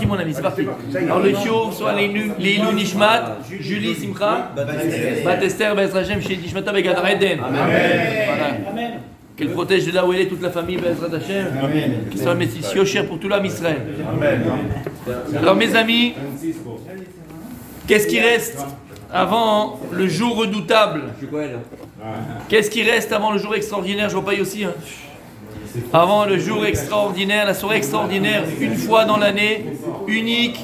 Mon ami, c'est parti. Alors le show soit les Nishmat, Julie Simcha, Bat Esther, Bezrat Hashem, chez Nishmata Begadar Eden. Voilà. Qu'elle protège de là où elle est toute la famille, Bezrat Hashem. Qu'il soit un Messie cher pour tout l'âme Israël. Alors mes amis, qu'est-ce qui reste avant le jour redoutable? Qu'est-ce qui reste avant le jour extraordinaire? Je vois pas aussi. Avant le jour extraordinaire, la soirée extraordinaire, une fois dans l'année, unique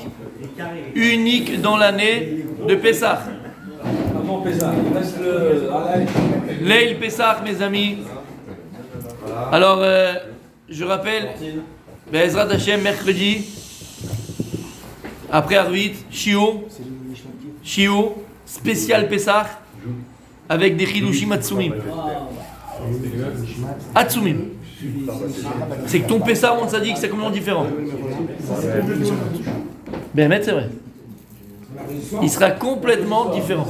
dans l'année de Pessah. Avant Pessah, Leil Pessah, mes amis. Alors, je rappelle, Be'ezrat Hashem, mercredi, après Arvit, Shio, spécial Pessah, avec des Chidushim Atsumim. Atsumim. C'est que ton Pessah, on s'est dit que c'est complètement différent. Ben, c'est vrai. Il sera complètement différent.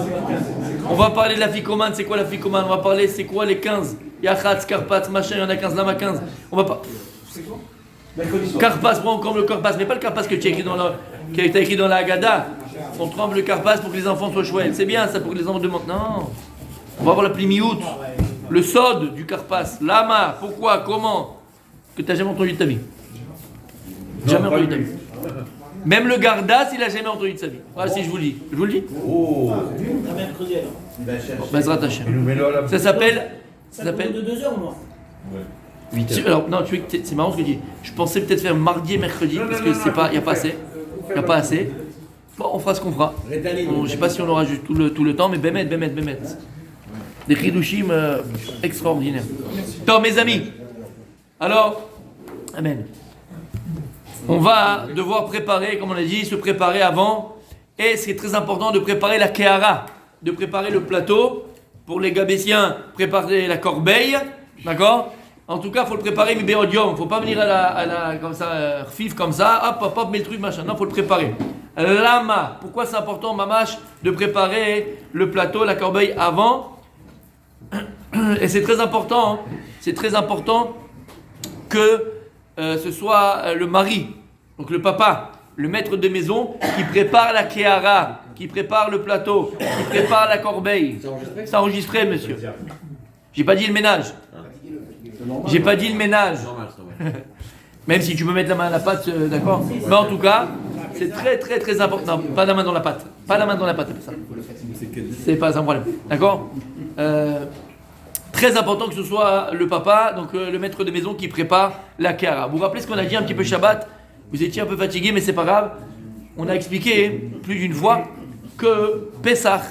On va parler de la ficomane. C'est quoi la ficomane? On va parler, c'est quoi les 15? Yachatz, Karpatz, machin, il y en a 15, Lama 15. On va pas. Karpas, prends comme le Karpas, mais pas le Karpas que tu as écrit dans la, qui a été écrit dans la Haggadah. On tremble le Karpas pour que les enfants soient chouettes. C'est bien ça pour que les enfants demandent. Non. On va voir la Plimiout. Le sod du Karpas, Lama, pourquoi, comment, que tu n'as jamais entendu de ta vie. Jamais entendu de ta vie. Même le Gardas, il n'a jamais entendu de sa vie. Ah si, je vous le dis. Je vous le dis. Oh. Bezrat Hashem. Ça s'appelle. Ça s'appelle de 2 heures ou non? 8 heures. Alors, non, c'est marrant ce que tu dis. Je pensais peut-être faire mardi et mercredi, parce que c'est pas, il n'y a pas assez. Il n'y a pas assez. Bon, on fera ce qu'on fera. Bon, je ne sais pas si on aura juste tout le temps, mais Bémet. Des chidushim extraordinaires. Donc, mes amis, alors, amen. On va devoir préparer, comme on a dit, se préparer avant. Et c'est très important de préparer la kehara, de préparer le plateau. Pour les Gabésiens, préparer la corbeille, d'accord? En tout cas, il faut le préparer mibéodium. Il ne faut pas venir à la comme ça, fif comme ça, hop, mets le truc, machin. Non, il faut le préparer. Lama, pourquoi c'est important, mamash, de préparer le plateau, la corbeille avant? Et c'est très important que ce soit le mari, donc le papa, le maître de maison, qui prépare la kehara, qui prépare le plateau, qui prépare la corbeille. C'est enregistré, monsieur. J'ai pas dit le ménage. Même si tu peux mettre la main à la pâte, d'accord? Mais en tout cas, c'est très important. Non, pas la main dans la pâte. Pas la main dans la pâte, c'est ça. C'est pas un problème. D'accord? Très important que ce soit le papa, donc le maître de maison qui prépare la kehara. Vous vous rappelez ce qu'on a dit un petit peu Shabbat? Vous étiez un peu fatigué, mais c'est pas grave. On a expliqué plus d'une fois que Pessah,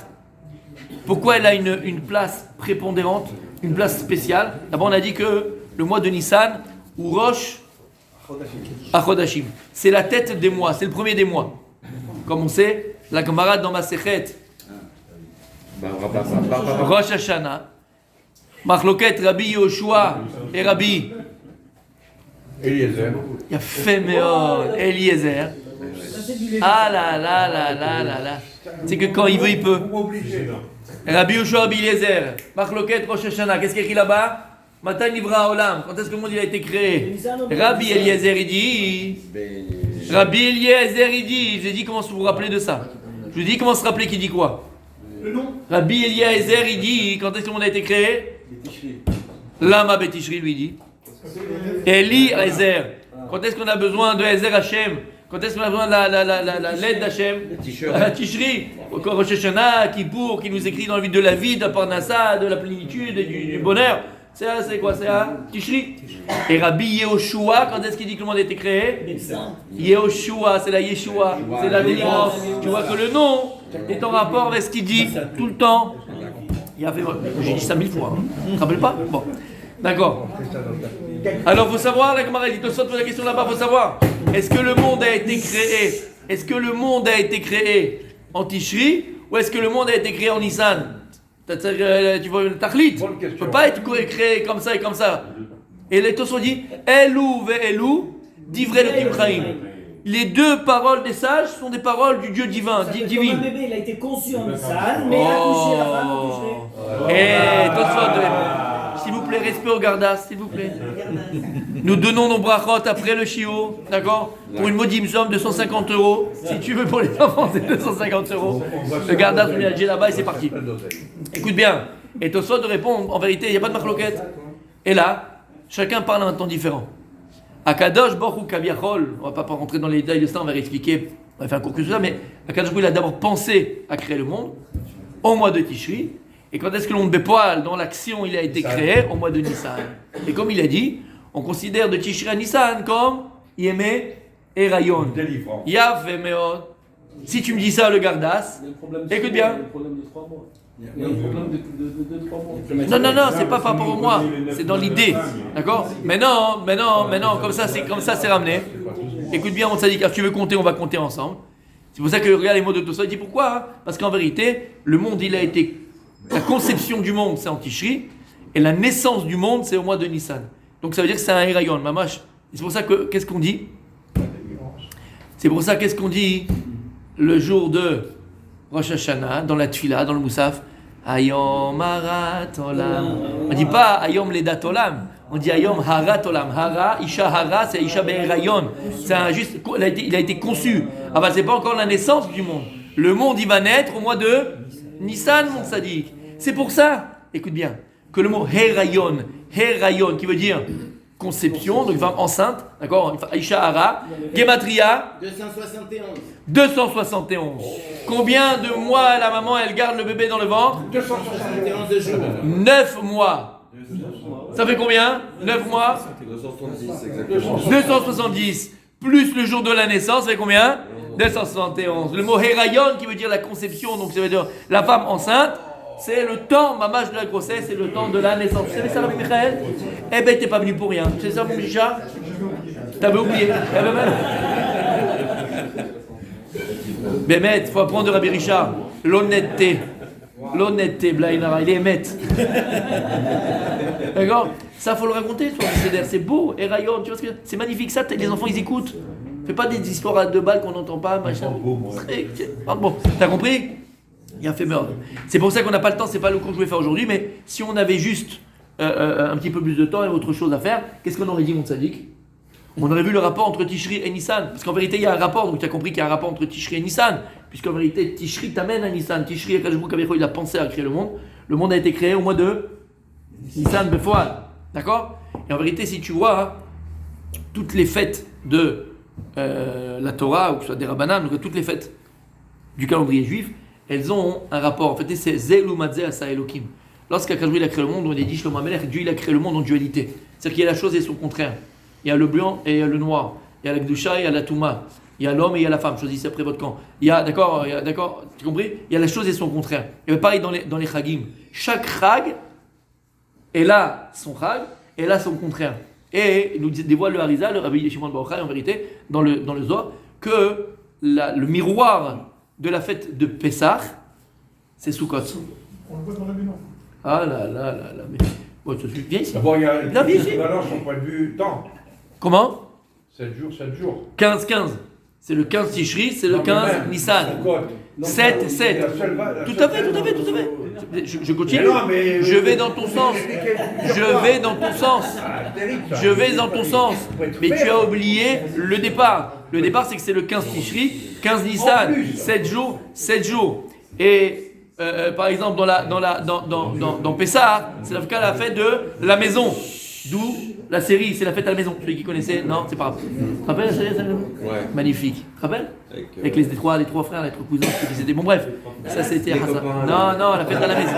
pourquoi elle a une place prépondérante, une place spéciale. D'abord, on a dit que le mois de Nissan, ou Rosh Achodashim, c'est la tête des mois, c'est le premier des mois. Comme on sait, la Gemara dans Masechet Rosh Hashanah, Machloket Rabbi Yoshua et Rabbi Eliezer. Il y a fait Eliezer. Ah là. C'est que quand il veut, il peut. Rabbi Yoshua, Rabbi Eliezer. Machloket Rosh Hashanah. Qu'est-ce qu'il y a écrit là-bas? Matan Nivra Olam. Quand est-ce que le monde il a été créé? Rabbi Eliezer, il dit. Je vous ai dit comment se vous rappeler de ça. Je vous dis comment se rappeler qui dit quoi? Le nom. Rabbi Eliezer, il dit. Quand est-ce que le monde a été créé? Lama Betishri lui dit. Eli Ezer. Quand est-ce qu'on a besoin de Ezer Hashem? Quand est-ce qu'on a besoin de la l'aide d'Hachem? Tishri. Rosh Hashanah, Kippour, qui nous écrit dans le vide de la vie, de la parnassa, de la plénitude et du bonheur. C'est quoi? C'est Tishri. Et Rabbi Yehoshua, quand est-ce qu'il dit que le monde a été créé? Yehoshua, c'est la Yeshua, c'est la délivrance. Tu vois que le nom est en rapport avec ce qu'il dit tout le temps. J'ai dit ça 1000 fois. Tu te rappelles pas? Bon. D'accord. Alors, il faut savoir, la Gemara dit, te saute la question là-bas, il faut savoir, est-ce que le monde a été créé en Tishri, ou est-ce que le monde a été créé en Nissan? Tu vois le Tachlit, il ne peut pas être créé comme ça et comme ça. Et les Tosfot dit, Elou ve'elou, divrei Elohim chaim. Les deux paroles des sages sont des paroles du Dieu divin, divine. Le bébé, il a été conçu en Nissan, mais accouché la femme en Tishri. Et Tosfot, s'il vous plaît, respect au Gardas, s'il vous plaît. Nous donnons nos brachot après le shiur, d'accord? Pour une modique somme de 150 €. Si tu veux pour les enfants, c'est 250 €. Le Gardas, on est là-bas et c'est parti. Écoute bien. Et Tosfot de répondre, en vérité, il n'y a pas de marloquette. Et là, chacun parle à un temps différent. Akadosh Baruch Hu Kaviachol, on ne va pas rentrer dans les détails de ça, on va expliquer, on va faire un cours que ça, mais Akadosh Baruch Hu, il a d'abord pensé à créer le monde au mois de Tishri. Et quand est-ce que le monde Bépoal, dans l'action, il a été créé? Au mois de Nissan. Et comme il a dit, on considère de Tishri à Nissan comme Yemé et Rayon. Yaf et Meod. Si tu me dis ça, le Gardas, écoute bien. Il y a un problème de 3 mois. Non, c'est pas par rapport au mois, c'est dans l'idée, d'accord? Mais non, comme ça c'est ramené. Écoute bien, mon sadique, si tu veux compter, on va compter ensemble. C'est pour ça que regarde les mots de Tosfot, il dit pourquoi? Hein? Parce qu'en vérité, le monde, il a été, la conception du monde, c'est en Tishri, et la naissance du monde, c'est au mois de Nissan. Donc ça veut dire que c'est un Hirayon, mamash. C'est pour ça que, qu'est-ce qu'on dit? C'est pour ça, qu'est-ce qu'on dit le jour de Rosh Hashanah, dans la Tfila, dans le Moussaf? Ayom Harat Olam. On ne dit pas Ayom Ledat Olam, on dit Ayom Harat Olam. Hara, Isha Hara, c'est Isha Be'erayon. C'est juste, il a été conçu. Ah bah c'est pas encore la naissance du monde. Le monde il va naître au mois de Nissan, mon sadique. C'est pour ça, écoute bien, que le mot Herayon, qui veut dire conception, donc femme enceinte, d'accord, Aïcha Hara, Gematria 271. Combien de mois la maman elle garde le bébé dans le ventre? 271 jours. 9 mois. Ça fait combien? 9 mois? 270. Plus le jour de la naissance, ça fait combien? 271. Le mot Herayon qui veut dire la conception, donc ça veut dire la femme enceinte. C'est le temps, mamage de la grossesse, c'est le temps de la naissance. Tu savais ça, Rabbi Michael? Eh ben, t'es pas venu pour rien. Tu sais ça, mon Micha? T'avais oublié. Eh ben, Bémet, faut apprendre de Rabbi Richard. L'honnêteté. L'honnêteté, Blainara, il est émette. D'accord? Ça, faut le raconter, sur le CDR. C'est beau, et rayon, tu vois ce que c'est magnifique, ça, les enfants, ils écoutent. Fais pas des histoires à 2 balles qu'on n'entend pas, machin. Bon, t'as compris? Il a fait meurtre. C'est pour ça qu'on n'a pas le temps, c'est pas le cours que je vais faire aujourd'hui, mais si on avait juste un petit peu plus de temps et autre chose à faire, qu'est-ce qu'on aurait dit, mon sadique? On aurait vu le rapport entre Tishri et Nissan, parce qu'en vérité il y a un rapport, donc tu as compris qu'il y a un rapport entre Tishri et Nissan, puisqu'en vérité Tishri t'amène à Nissan. Tishri, il a pensé à créer le monde a été créé au mois de Nissan Befoal, d'accord? Et en vérité, si tu vois, hein, toutes les fêtes de la Torah, ou que ce soit des Rabbanan, donc toutes les fêtes du calendrier juif, elles ont un rapport. En fait, c'est Zelu Matzeh Asa Elokim. Lorsqu'Akadosh il a créé le monde, on a dit Shlomo HaMelech, Dieu il a créé le monde en dualité. C'est-à-dire qu'il y a la chose et son contraire. Il y a le blanc et il y a le noir. Il y a la Gdusha et il y a la Touma. Il y a l'homme et il y a la femme. Choisissez après votre camp. Il y a, d'accord, tu as compris? Il y a la chose et son contraire. Et pareil dans les Chagim. Chaque Chag, elle a son Chag et elle a son contraire. Et il nous dévoile le Harizal, le Rabbi Shimon Bar Yochai, en vérité, dans le Zohar, que le miroir de la fête de Pessah, c'est Sukkot. On le voit dans la maison. Ah là, mais... Bon, viens ici. D'abord, il y a Non, viens ici. Alors, son point de vue, temps. Comment? 7 jours. 15. C'est le 15 Tishri, c'est le 15 Nissan. 7. Tout à fait. Je continue. Je vais dans ton sens. Mais tu as oublié le départ. Le départ, c'est que c'est le 15 Tishri, 15 Nissan, 7 jours. Et par exemple, dans Pessah, c'est la fête de la maison. D'où la série, c'est la fête à la maison. Celui qui connaissait, non, c'est pas grave. Tu te rappelles la série à la maison? Ouais. Magnifique. Tu te rappelles? Avec les trois frères, les trois cousins, c'était bon. Bref, ça c'était Hassan. Non, la fête à la maison.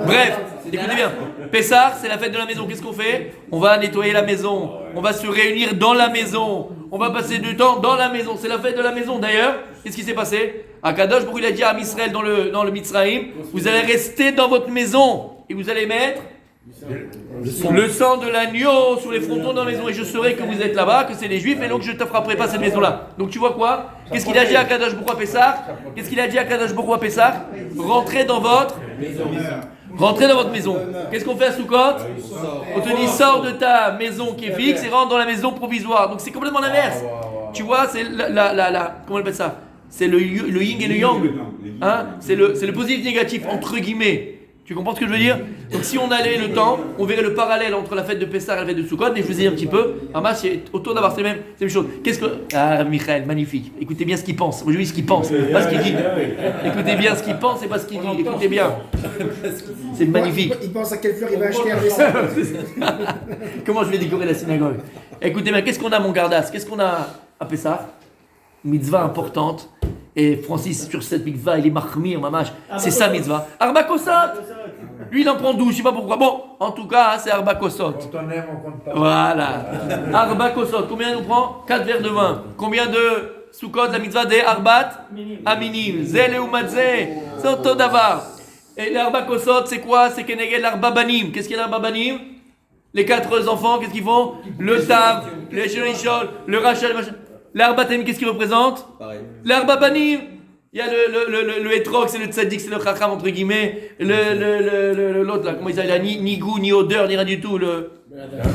Bref, écoutez bien. Pessah, c'est la fête de la maison. Qu'est-ce qu'on fait? On va nettoyer la maison. On va se réunir dans la maison. On va passer du temps dans la maison. C'est la fête de la maison. D'ailleurs, qu'est-ce qui s'est passé? Akadosh Baruch Hu, il a dit à Israël dans le Mitzraïm, vous allez rester dans votre maison et vous allez mettre le sang de l'agneau sur les frontons de la maison, et je saurai que vous êtes là-bas, que c'est les Juifs, et donc je ne te frapperai pas cette maison-là. Donc tu vois quoi? Qu'est-ce qu'il a dit à Akadosh Baruch Hu à Pessah? Rentrez dans votre maison. Qu'est-ce qu'on fait à Sukkot? On te dit sors de ta maison qui est fixe et rentre dans la maison provisoire. Donc c'est complètement l'inverse. Tu vois, c'est comment on appelle ça? C'est le yin et le yang. Hein? C'est le positif négatif entre guillemets. Tu comprends ce que je veux dire? Donc si on allait le temps, on verrait le parallèle entre la fête de Pessah et la fête de Sukkot, et je vous ai dit un petit peu, Hamas, c'est autour d'avoir c'est la même chose. Qu'est-ce que... Ah, Michael, magnifique. Écoutez bien ce qu'il pense. Moi je dis ce qu'il pense, pas ce qu'il dit. Écoutez bien ce qu'il pense et pas ce qu'il dit. Écoutez bien. C'est magnifique. Il pense à quelle fleur il va acheter à Pessah. Comment je vais décorer la synagogue? Écoutez bien, qu'est-ce qu'on a mon gardas? Qu'est-ce qu'on a à Pessah? Mitzvah importante. Et Francis, sur cette mitzvah, il est mahmir, mamash. C'est sa mitzvah. Arba Kosot. Lui, il en prend 12, je sais pas pourquoi. Bon, en tout cas, c'est Arba Kosot. Quand on aime, on compte pas. Voilà. Arba Kosot. Combien il nous prend? 4 verres de vin. Combien de Sukkot, la mitzvah des Arbat Aminim. Zele ou Matzeh. C'est un taux d'avar. Et l'Arba Kosot, c'est quoi? C'est Kenegel l'Arba Banim. Qu'est-ce qu'il y a l'Arba Banim? Les 4 enfants, qu'est-ce qu'ils font? Le Tav, le Shonishol, le Rachel, le machin. L'Arba Banim, qu'est-ce qu'il représente? L'Arba Banim. Il y a le Etrog, c'est le Tzadik, c'est le Chacham, entre guillemets. L'autre là, comment il s'appelle? Ni goût, ni odeur, ni rien du tout.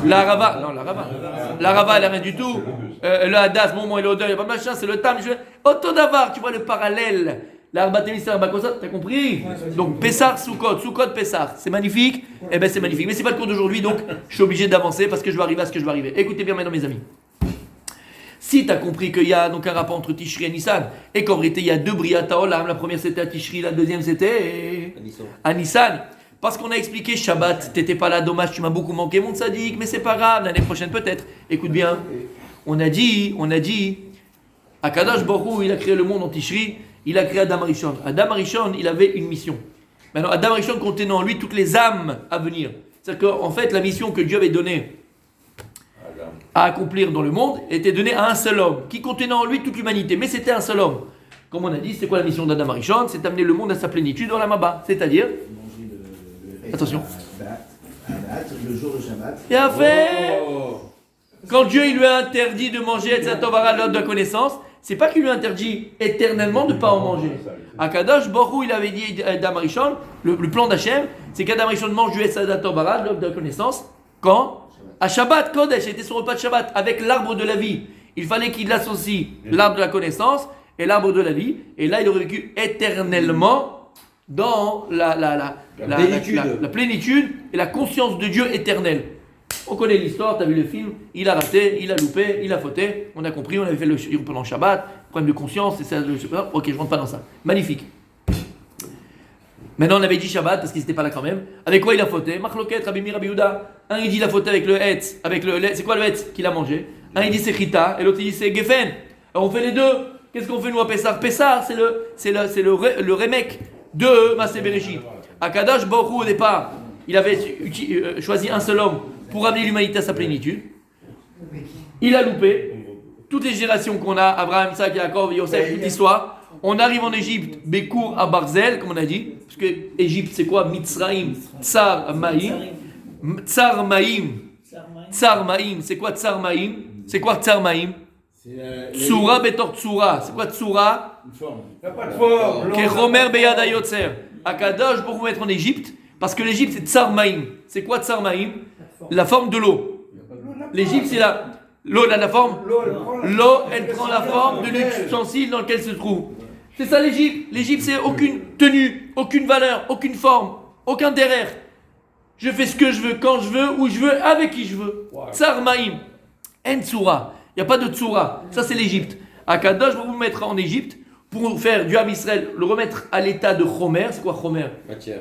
L'Arava. Non, l'Arava. L'Arava, elle n'a rien du tout. Le Hadas, moment et l'odeur, il n'y a pas de machin, c'est le Tam. Auto d'avar, tu vois le parallèle. L'Arba Banim, c'est l'Arba Kosot, t'as compris? Donc, Pessah, Sukkot, Pessah, c'est magnifique. Eh ben, c'est magnifique. Mais c'est pas le cours d'aujourd'hui, donc je suis obligé d'avancer parce que je vais arriver à ce que je vais arriver. Écoutez bien maintenant, mes amis. Si tu as compris qu'il y a donc un rapport entre Tishri et Nissan, et qu'en réalité il y a 2 Briata Olam, la première c'était à Tishri, la deuxième c'était à Nissan. Parce qu'on a expliqué Shabbat, t'étais pas là, dommage, tu m'as beaucoup manqué mon tzaddik, mais c'est pas grave, l'année prochaine peut-être. Écoute bien, on a dit, Akadosh Baruch Hu, il a créé le monde en Tishri, il a créé Adam Arishon. Adam Arishon, il avait une mission. Maintenant, Adam Arishon contenait en lui toutes les âmes à venir. C'est-à-dire qu'en fait, la mission que Dieu avait donnée à accomplir dans le monde était donné à un seul homme qui contenait en lui toute l'humanité, mais c'était un seul homme. Comme on a dit, c'est quoi la mission d'Adam Arishon? C'est d'amener le monde à sa plénitude dans la Maba, c'est-à-dire attention. Le jour de Shabbat. Bien fait. Quand Dieu il lui a interdit de manger et Tovara l'ordre de la connaissance, c'est pas qu'il lui a interdit éternellement de ne pas en manger. Akadosh Baruch Hu, il avait dit à Adam Arishon, le plan d'Hachem, c'est qu'Adam Arishon mange du Tovara l'ordre de la connaissance quand à Shabbat, Kodesh était son repas de Shabbat avec l'arbre de la vie. Il fallait qu'il associe l'arbre de la connaissance et l'arbre de la vie. Et là, il aurait vécu éternellement dans la plénitude et la conscience de Dieu éternelle. On connaît l'histoire, tu as vu le film, il a raté, il a loupé, il a fauté. On a compris, on avait fait le shiur pendant Shabbat, problème de conscience, c'est ça, ok, je rentre pas dans ça. Magnifique. Maintenant, on avait dit Shabbat parce qu'ils n'étaient pas là quand même. Avec quoi il a fauté? Machloket, Rabbi Meir, Rabbi Yehuda. Un il dit il a fauté avec le hetz, avec le lait. C'est quoi le hetz qu'il a mangé? Un il dit c'est chita et l'autre il dit c'est geffen. Alors on fait les deux. Qu'est-ce qu'on fait nous à Pessah? Pessah c'est le remake de Maaseh Bereshit. Akadosh Baruch Hu au départ, il avait choisi un seul homme pour amener l'humanité à sa plénitude. Il a loupé. Toutes les générations qu'on a, Abraham, Isaac, Yaakov, Yosef, toute l'histoire. On arrive en Égypte, Bekour à Barzel, comme on a dit, parce que Égypte c'est quoi? Mitzraïm, Tsar Maïm. Tsar Maïm, c'est quoi Tsar Maïm? C'est quoi Tsar Maïm? Tsura betor Tsura, c'est quoi Tsura? Il n'y a pas de forme. Kechomer beyad hayotzer. Akadosh pour vous mettre en Égypte, parce que l'Égypte c'est Tsar Maïm. C'est quoi Tsar Maïm? La forme de l'eau. L'Égypte c'est l'eau, elle a la forme. L'eau, elle prend la forme de l'ustensile dans lequel se trouve. C'est ça l'Égypte. L'Égypte, c'est aucune tenue, aucune valeur, aucune forme, aucun derrière. Je fais ce que je veux, quand je veux, où je veux, avec qui je veux. Tsar Maïm. En Tsura. Il n'y a pas de Tsura. Ça, c'est l'Égypte. Akadosh va vous mettre en Égypte pour faire du Ham Israël, le remettre à l'état de Chomer. C'est quoi Chomer? Matière.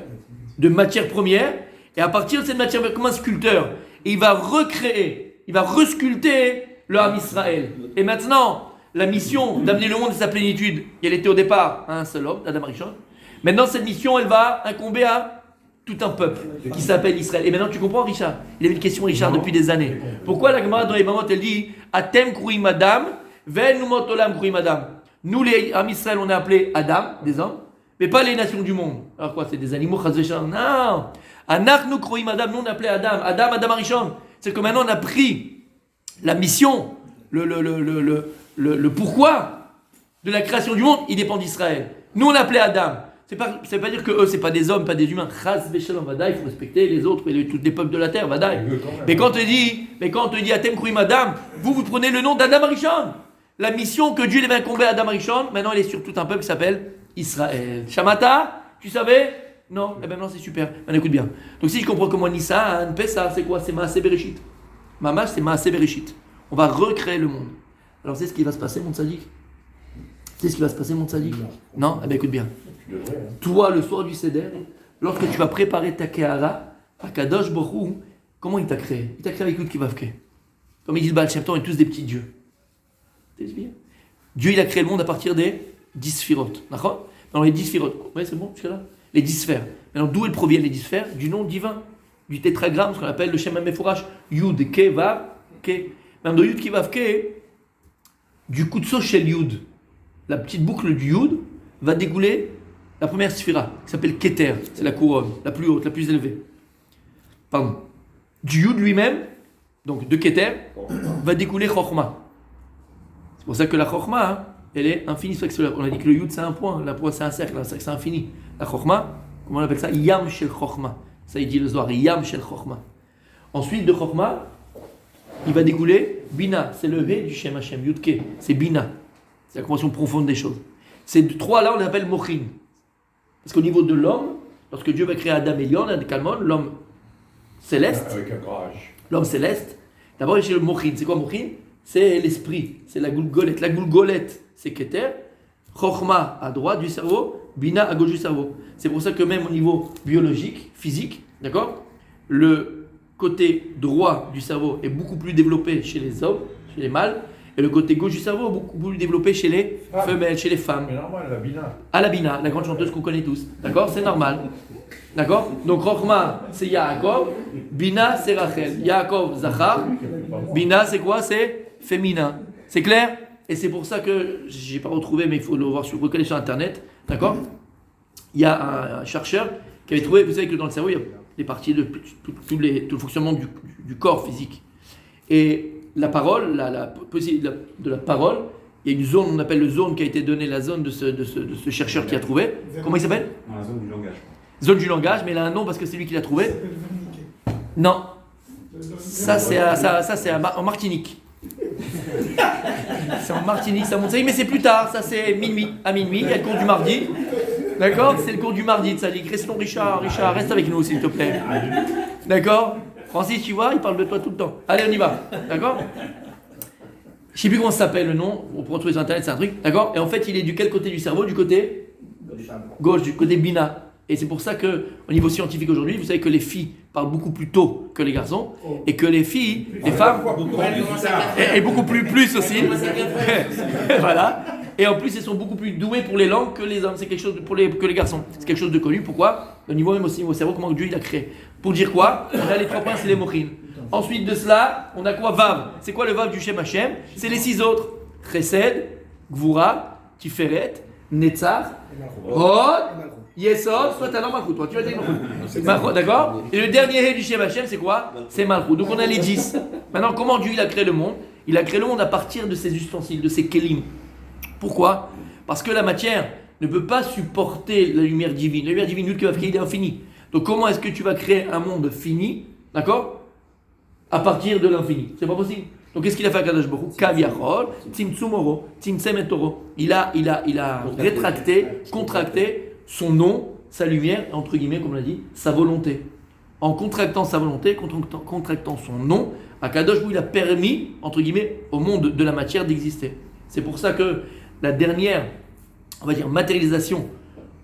De matière première. Et à partir de cette matière première, comme un sculpteur, il va recréer, il va resculpter le Ham Israël. Et maintenant, la mission d'amener le monde à sa plénitude, elle était au départ à un seul homme, Adam Arishon. Maintenant, cette mission, elle va incomber à tout un peuple qui s'appelle Israël. Et maintenant, tu comprends, Richard? Il y avait une question, Richard, depuis des années. Pourquoi la Gemara dans les moments, elle dit Atem kruim Adam, ven numot olam kruim Adam. Nous, les Ham Israël, on est appelés Adam, des hommes, mais pas les nations du monde. Alors quoi, c'est des animaux, chas v'shalom? Non. Anachnu kruim Adam, nous on est appelés Adam. Adam Arishon. C'est que maintenant, on a pris la mission, le pourquoi de la création du monde, il dépend d'Israël. Nous on l'appelait Adam. C'est pas dire que eux c'est pas des hommes, pas des humains. Chas v'shalom vadaï, il faut respecter les autres et tous les peuples de la terre, vadaï. Mais quand on te dit Atem kruim Adam, vous prenez le nom d'Adam Arishon. La mission que Dieu avait incombée à Adam Arishon, maintenant elle est sur tout un peuple qui s'appelle Israël. Shamata, tu savais? Non, eh ben non, c'est super. Maintenant, écoute bien. Donc si je comprends comment Nissan, Pessah, c'est quoi? C'est Maaseh Bereshit. Mamash, c'est Maaseh Bereshit. On va recréer le monde. Alors, c'est ce qui va se passer, mon tzaddik? C'est ce qui va se passer, mon tzaddik? Non. Eh ben écoute bien. Toi, le soir du Seder, lorsque tu vas préparer ta Kehara, Akadosh Baruch Hu, comment il t'a créé? Il t'a créé avec Yud Kivavke. Comme il dit le Baal Shem Tov, on est tous des petits dieux. Dieu, il a créé le monde à partir des 10 sphirotes. D'accord? Dans les 10 sphirotes. Oui, c'est bon, jusqu'à là? Les 10 sphères. Maintenant, d'où elles proviennent les 10 sphères? Du nom divin, du tétragramme, ce qu'on appelle le Shem HaMeforash. Yud, Ke, Vav, Ke. Maintenant, de Yud Kivavke, du Kutso Shel Yud, la petite boucle du Yud, va dégouler la première sphira, qui s'appelle Keter. C'est la couronne, la plus haute, la plus élevée. Pardon. Du Yud lui-même, donc de Keter, va découler Chochma. C'est pour ça que la Chochma, elle est infinie. On a dit que le Yud c'est un point, la point c'est un cercle, c'est infini. La Chochma, comment on appelle ça? Yam Shel Chochma. Ça il dit le Zohar, Yam Shel Chochma. Ensuite de Chochma, il va découler Bina, c'est le V du Shem Hashem, Yudke, c'est Bina. C'est la compréhension profonde des choses. Ces trois là on les appelle Mochin. Parce qu'au niveau de l'homme, lorsque Dieu va créer Adam et Lion, Kalmon, l'homme céleste, Avec un courage. l'homme céleste, d'abord il y a le Mochin. C'est quoi Mochin? C'est l'esprit, c'est la goulgolette. La goulgolette, c'est Keter. Chochma à droite du cerveau, Bina à gauche du cerveau. C'est pour ça que même au niveau biologique, physique, d'accord, le côté droit du cerveau est beaucoup plus développé chez les hommes, chez les mâles, et le côté gauche du cerveau est beaucoup plus développé chez les femelles, chez les femmes. Mais normal, la Bina. À la Bina, la grande chanteuse qu'on connaît tous, d'accord, c'est normal. D'accord? Donc Chochma, c'est Yaakov, Bina, c'est Rachel. Yaakov, Zachar, Bina, c'est quoi? C'est féminin. C'est clair? Et c'est pour ça que, j'ai pas retrouvé, mais il faut le voir sur, reconnaître sur Internet, d'accord? Il y a un chercheur qui avait trouvé, vous savez que dans le cerveau, il y a des parties de tout le fonctionnement du corps physique. Et la parole, de la parole, il y a une zone, on appelle le zone qui a été donnée, la zone de ce chercheur qui a trouvé. Comment il s'appelle? Dans la zone du langage. Zone du langage, mais elle a un nom parce que c'est lui qui l'a trouvé. Non. Ça, c'est en Martinique. C'est en Martinique, ça monte. Mais c'est plus tard, ça c'est minuit. À minuit, il y a le cours du mardi. D'accord? C'est le cours du mardi, ça dit. Restons Richard, reste avec nous s'il te plaît. D'accord? Francis, tu vois, il parle de toi tout le temps. Allez, on y va. D'accord? Je sais plus comment ça s'appelle le nom, on peut retrouver sur internet, c'est un truc. D'accord? Et en fait, il est du quel côté du cerveau? Du côté gauche, du côté Bina. Et c'est pour ça qu'au niveau scientifique aujourd'hui, vous savez que les filles parlent beaucoup plus tôt que les garçons, et que les filles, les femmes, et beaucoup plus aussi. Voilà. Et en plus, elles sont beaucoup plus douées pour les langues que les hommes. C'est quelque chose que les garçons. C'est quelque chose de connu. Pourquoi? Au niveau même aussi au cerveau, comment Dieu il a créé. Pour dire quoi? On a les 3 points, c'est les Mochin. Ensuite de cela, on a quoi? Vav. C'est quoi le Vav du Shem Hashem? C'est les 6 autres. Chesed, Gvura, Tiferet, Netzach, Hod, Yesod. Toi, t'as un Malchut. Toi, tu vas dire Malchut. D'accord? Et le dernier He du Shem Hashem, c'est quoi? C'est Malchut. Donc on a les 10. Maintenant, comment Dieu il a créé le monde? Il a créé le monde à partir de ses ustensiles, de ses kelim. Pourquoi? Parce que la matière ne peut pas supporter la lumière divine. La lumière divine, il est infini. Donc comment est-ce que tu vas créer un monde fini, d'accord, à partir de l'infini? C'est pas possible. Donc qu'est-ce qu'il a fait à Kadosh Baruch Hu? Kaviachol, Tzimtzumoro, Tzimtzemetoro. Il a rétracté, contracté son nom, sa lumière, entre guillemets, comme on l'a dit, sa volonté. En contractant sa volonté, contractant son nom, à Kadosh Baruch Hu, il a permis, entre guillemets, au monde de la matière d'exister. C'est pour ça que la dernière, on va dire, matérialisation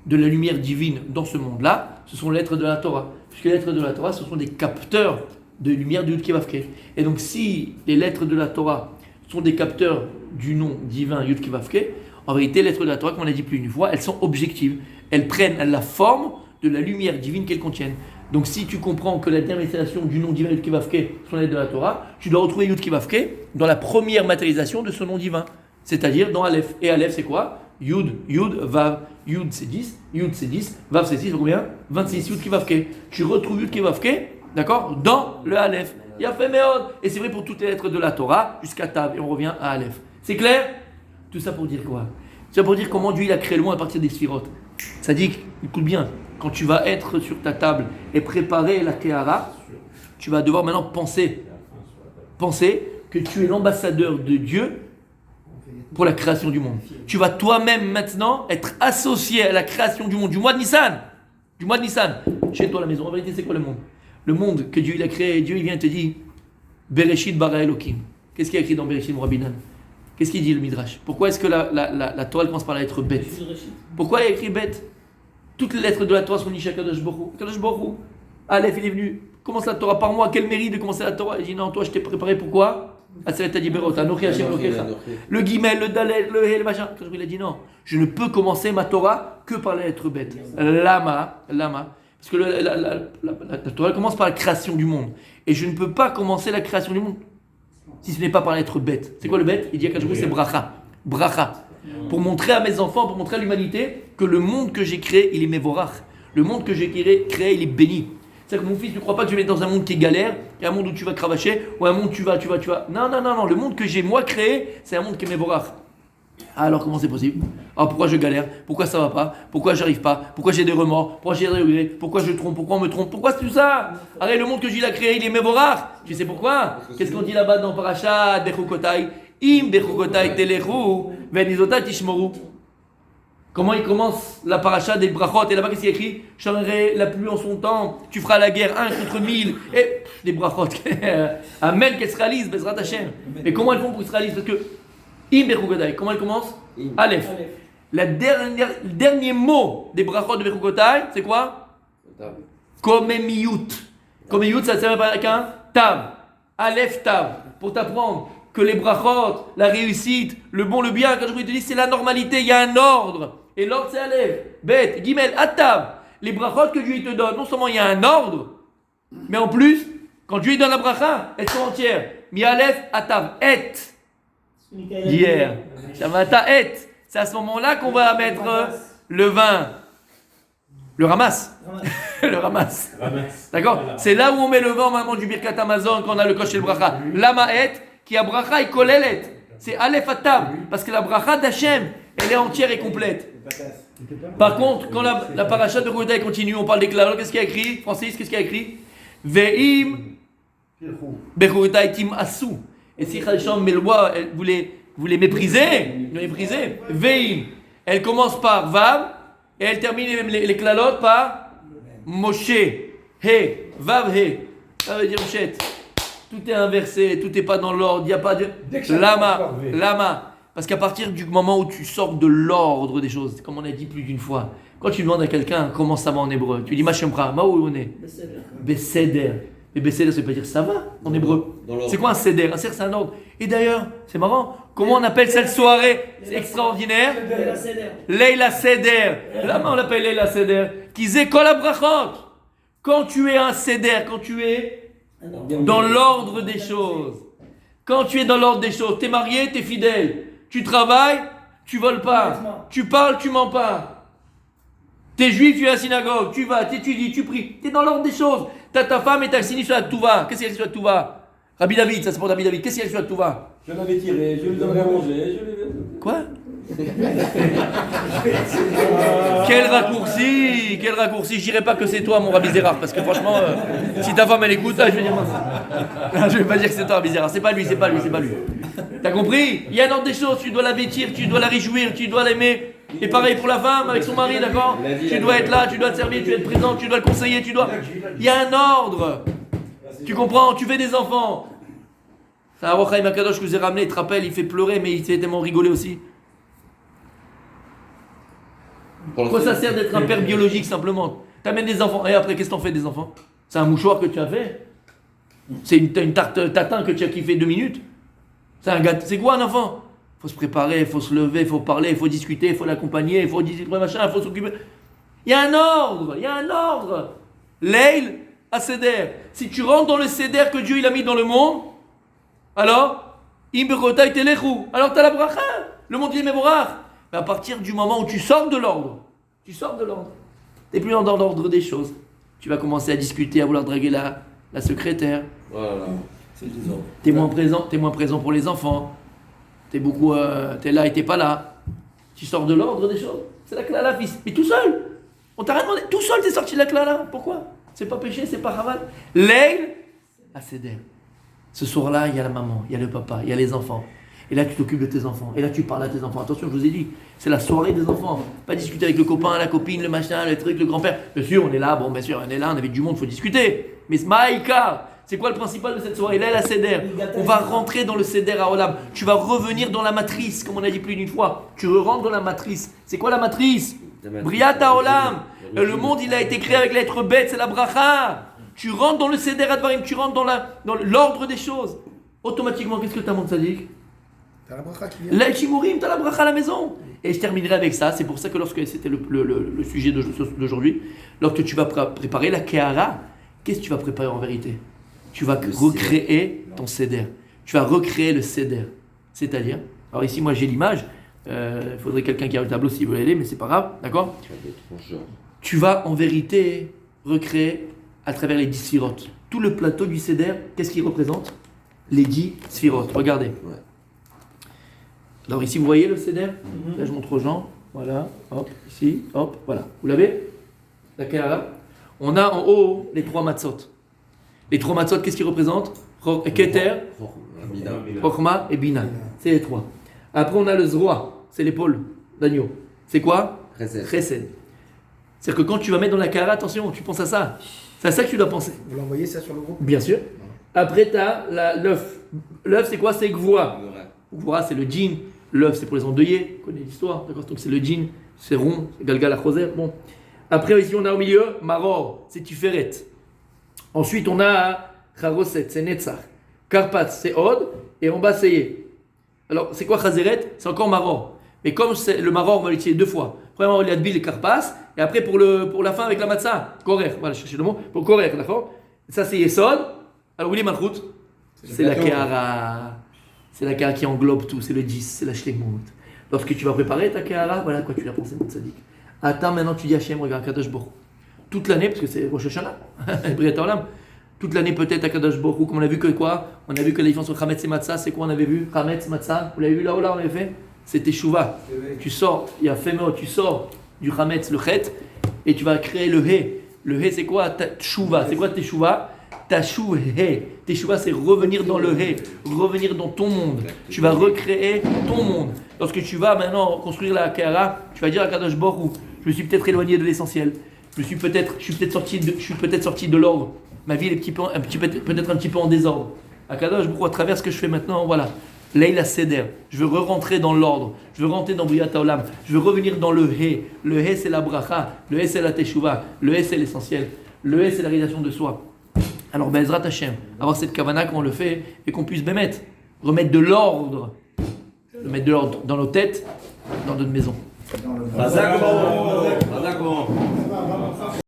de la lumière divine dans ce monde-là, ce sont les lettres de la Torah. Puisque les lettres de la Torah, ce sont des capteurs de lumière du Yud Kei Vav Kei. Et donc, si les lettres de la Torah sont des capteurs du nom divin Yud Kei Vav Kei, en vérité, les lettres de la Torah, comme on l'a dit plus d'une fois, elles sont objectives. Elles prennent la forme de la lumière divine qu'elles contiennent. Donc, si tu comprends que la dernière matérialisation du nom divin Yud Kei Vav Kei sont les lettres de la Torah, tu dois retrouver Yud Kei Vav Kei dans la première matérialisation de ce nom divin. C'est-à-dire dans Aleph. Et Aleph, c'est quoi? Yud, Vav. Yud, c'est 10. Yud, c'est 10. Vav, c'est 6. Combien? 26. Yud Kei Vav Kei. Tu retrouves Yud Kei Vav Kei, d'accord, dans le Aleph. Il a fait Meod. Et c'est vrai pour toutes les lettres de la Torah jusqu'à Tav. Et on revient à Aleph. C'est clair? Tout ça pour dire quoi? C'est pour dire comment Dieu il a créé le monde à partir des sphirotes. Ça dit, écoute bien, quand tu vas être sur ta table et préparer la Kehara, tu vas devoir maintenant penser que tu es l'ambassadeur de Dieu pour la création du monde. Tu vas toi-même maintenant être associé à la création du monde du mois de Nissan. du mois de Nissan, chez toi à la maison. En vérité, c'est quoi le monde? Le monde que Dieu il a créé, Dieu il vient te dire Bereshit bara Elokim. Qu'est-ce qu'il y a écrit dans Bereshit, mon Rabbinan? Qu'est-ce qu'il dit le Midrash? Pourquoi est-ce que la Torah commence par la lettre bête? Pourquoi il y a écrit bête? Toutes les lettres de la Torah sont nichées à Kadosh Baruch Hu. Kadosh Baruch Hu, Aleph, il est venu. Commence la Torah par moi. Quel mérite de commencer la Torah? Il dit non, toi je t'ai préparé pourquoi? Le Gimel, le Dalet, le He, le machin. Kadosh Baruch Hu, il a dit non, je ne peux commencer ma Torah que par la lettre bête. Lama. Parce que la Torah commence par la création du monde. Et je ne peux pas commencer la création du monde si ce n'est pas par la lettre bête. C'est quoi le bête? Il dit à Kadosh Baruch Hu, c'est bracha. Bracha. Pour montrer à mes enfants, pour montrer à l'humanité que le monde que j'ai créé, il est mévorach. Le monde que j'ai créé, il est béni. C'est-à-dire que mon fils, ne crois pas que je vais mettre dans un monde qui est galère, il y a un monde où tu vas cravacher, ou un monde où tu vas. Non. Le monde que j'ai moi créé, c'est un monde qui est mévorach. Alors comment c'est possible? Alors pourquoi je galère? Pourquoi ça va pas? Pourquoi j'arrive pas? Pourquoi j'ai des remords? Pourquoi j'ai des regrets? Pourquoi je trompe? Pourquoi on me trompe? Pourquoi c'est tout ça? Arrête, le monde que j'ai créé, il est mévorach. Tu sais pourquoi? Qu'est-ce qu'on dit là-bas dans Parashat Bechukotai? Im Bechukotai telechu venizotai tishmoru. Comment il commence la paracha des brachot? Et là-bas, qu'est-ce qu'il y a écrit? Je changerai la pluie en son temps, tu feras la guerre 1 contre 1000. Et des brachot. Amen, qu'elle se réalise, Bezrat Hashem. Mais comment elles font pour qu'elles se réalisent? Parce que, Im Bechukotai, comment elle commence? Aleph. Le dernier mot des brachot de Bechukotai, c'est quoi? Komemiyut. Komemiyut, ça sert avec un tav. Aleph tav. Pour t'apprendre que les brachot, la réussite, le bon, le bien, quand je vous te dis, c'est la normalité, il y a un ordre. Et l'ordre, c'est Aleph, Bet, Gimel, Atav. Les brachot que Dieu te donne, non seulement il y a un ordre, mais en plus, quand Dieu donne la bracha, elles sont entières. Mi Aleph, Atav, Et. Hier. Shamata, Et. C'est à ce moment-là qu'on va mettre le vin. Le ramasse. Le ramasse. D'accord? C'est là où on met le vin au moment du Birkat Amazon, quand on a le kosh et le bracha. Lama, Et. Qui a bracha et kolelet. C'est Aleph Atav. Parce que la bracha d'Hachem, elle est entière et complète. Par contre, quand la paracha de Bechukotai continue, on parle des clalot, qu'est-ce qu'il y a écrit? Francis, qu'est-ce qu'il y a écrit? Ve'im Bechukotai tim asu. Et si Chacham mes lois, vous les méprisez, Ve'im. Elle commence par Vav et elle termine les clalot par Moshe. He. Vav He. Ça veut dire Moshe. Tout est inversé, tout n'est pas dans l'ordre, il n'y a pas de... Lama. Parce qu'à partir du moment où tu sors de l'ordre des choses, comme on a dit plus d'une fois, quand tu demandes à quelqu'un comment ça va en hébreu, tu dis Mashemra, ma où on est? Beseder. Mais Beseder, ça veut pas dire ça va en hébreu. C'est quoi un seder? Un seder, c'est un ordre. Et d'ailleurs, c'est marrant, comment on appelle cette soirée? C'est extraordinaire. Leila Seder. Lama on l'appelle Leila Seder. Qui zé kol habrachot. Quand tu es un seder, quand tu es dans l'ordre des choses. Quand tu es dans l'ordre des choses, tu es marié, tu es fidèle. Tu travailles, tu voles pas. Tu parles, tu mens pas. Tu es juif, tu es à la synagogue. Tu vas, tu étudies, tu pries. Tu es dans l'ordre des choses. Tu as ta femme et tu as signé sur la Touva. Qu'est-ce qu'il y a sur la Touva? Rabbi David, ça c'est pour Rabbi David. Qu'est-ce qu'il y a sur la Touva? Je l'avais tiré, je lui donnerai à manger. Quoi? Quel raccourci, je dirais pas que c'est toi mon Rabbi Zérach, parce que franchement si ta femme elle écoute je vais dire je vais pas dire que c'est toi Rabbi Zérach, c'est pas lui. T'as compris? Il y a un ordre des choses, tu dois la vêtir, tu dois la réjouir, tu dois l'aimer. Et pareil pour la femme avec son mari, d'accord? Tu dois être là, tu dois te servir, tu dois être présent, tu dois le conseiller, il y a un ordre. Tu comprends? Tu fais des enfants. C'est un Rochaim Akadosh que je vous ai ramené, il te rappelle, il fait pleurer mais il fait tellement rigoler aussi. Pourquoi ça sert d'être un père biologique simplement? T'amènes des enfants, et après qu'est-ce que t'en fais des enfants? C'est un mouchoir que tu as fait? C'est une tarte tatin que tu as kiffé 2 minutes? C'est un gâteau. C'est quoi un enfant? Faut se préparer, faut se lever, faut parler, faut discuter, faut l'accompagner, faut dire machin, faut s'occuper. Il y a un ordre. Leil à Seder. Si tu rentres dans le Seder que Dieu il a mis dans le monde, alors alors t'as la bracha. Le monde dit mévorach. Mais à partir du moment où tu sors de l'ordre, tu n'es plus dans l'ordre des choses. Tu vas commencer à discuter, à vouloir draguer la secrétaire. Voilà. T'es moins présent pour les enfants. T'es là et t'es pas là. Tu sors de l'ordre des choses. C'est la klala, fils. Mais tout seul. On t'a rien demandé. Tout seul, t'es sorti de la klala. Pourquoi? C'est pas péché, c'est pas raval. Leil à Seder. Ce soir-là, il y a la maman, il y a le papa, il y a les enfants. Et là, tu t'occupes de tes enfants. Et là, tu parles à tes enfants. Attention, je vous ai dit, c'est la soirée des enfants. Pas discuter avec le copain, la copine, le machin, le truc, le grand-père. Bien sûr, on est là, bien sûr, on est là, on avait du monde, il faut discuter. Mais Smaïka, c'est quoi le principal de cette soirée? Là, la Seder. On va rentrer dans le Seder à Olam. Tu vas revenir dans la matrice, comme on a dit plus d'une fois. Tu rentres dans la matrice. C'est quoi la matrice? Briat à Olam. Le monde, il a été créé avec l'être bête, c'est la bracha. Tu rentres dans le Seder Advarim, tu rentres dans l'ordre des choses. Automatiquement, qu'est-ce que tu as, mon tzaddik? T'as la bracha qui vient. Là, Chimourim, t'as la bracha à la maison. Et je terminerai avec ça. C'est pour ça que lorsque c'était le sujet d'aujourd'hui, lorsque tu vas préparer la Kehara, qu'est-ce que tu vas préparer en vérité? Tu vas recréer ton Seder. Tu vas recréer le Seder. C'est-à-dire, alors ici, moi j'ai l'image. Il faudrait quelqu'un qui a le tableau s'il veut l'aider, mais c'est pas grave, d'accord? Tu vas en vérité recréer à travers les 10 sphirotes. Tout le plateau du Seder, qu'est-ce qu'il représente? Les 10 sphirotes. Regardez. Alors ici, vous voyez le Seder? Là, je montre aux gens. Voilà, hop, ici, hop, voilà. Vous l'avez? La Kehara. On a en haut les 3 matzot. Les 3 matzot, qu'est-ce qu'ils représentent? Keter, Chokhma et Bina. C'est les 3. Après, on a le Zroa, c'est l'épaule d'agneau. C'est quoi? Chesed. C'est-à-dire que quand tu vas mettre dans la Kehara, attention, tu penses à ça. C'est à ça que tu dois penser. Vous l'envoyez ça sur le groupe? Bien sûr. Après, tu as l'œuf. L'œuf, c'est quoi? C'est Gvoa. Gvoa, c'est le djinn. L'œuf, c'est pour les endeuillés. On connaît l'histoire. D'accord? Donc, c'est le djinn. C'est rond. C'est Galgal Achoser. Bon. Après, ici, on a au milieu Maror. C'est Tiferet. Ensuite, on a Charoset. C'est Netzach. Karpat, c'est Od. Et en bas, c'est Yé. Alors, c'est quoi Chazeret? C'est encore Maror. Mais comme c'est le Maror, on va l'utiliser 2 fois. Premièrement, il y a Dbil et Karpas. Et après, pour la fin, avec la Matzah, Korer. Voilà, cherchez le mot. Pour Korer, d'accord? Ça, c'est Yesod. Alors, où est Malchut? C'est la Kehara. C'est la Kehara qui englobe tout. C'est le 10, c'est la Shlemut. Lorsque tu vas préparer ta Kehara, voilà à quoi tu vas penser, mon tzaddik. Attends, maintenant, tu dis Hachem, regarde, Kadosh Baruch. Toute l'année, parce que c'est Rosh Hashanah, Briat Olam. Toute l'année, peut-être, à Kadosh Baruch. Comme on a vu que quoi? On a vu que la différence entre Chametz et Matzah, c'est quoi? On avait vu Chametz, Matzah. Vous l'avez vu là-haut, là, on l'avait fait? C'était Shuvah. Tu sors, il y a Féméo, tu sors du Chametz, le Chet, et tu vas créer le He. Le He, c'est quoi? Shuvah. C'est quoi Teshuvah? Teshuvah, c'est revenir dans le He, revenir dans ton monde. Tu vas recréer ton monde. Lorsque tu vas maintenant construire la Kehara, tu vas dire à Kadosh Baruch, je me suis peut-être éloigné de l'essentiel. Je suis peut-être sorti de l'ordre. Ma vie est peut-être un petit peu en désordre. À Kadosh Baruch, à travers ce que je fais maintenant, voilà. Leila Seder, je veux rentrer dans l'ordre, je veux rentrer dans Briat Olam, je veux revenir dans le He. Le He, c'est la bracha, le He, c'est la Teshuvah, le He, c'est l'essentiel, le He, c'est la réalisation de soi. Alors, Bezrat Hashem, avoir cette kavana qu'on le fait et qu'on puisse remettre de l'ordre dans nos têtes, dans notre maison. Razak,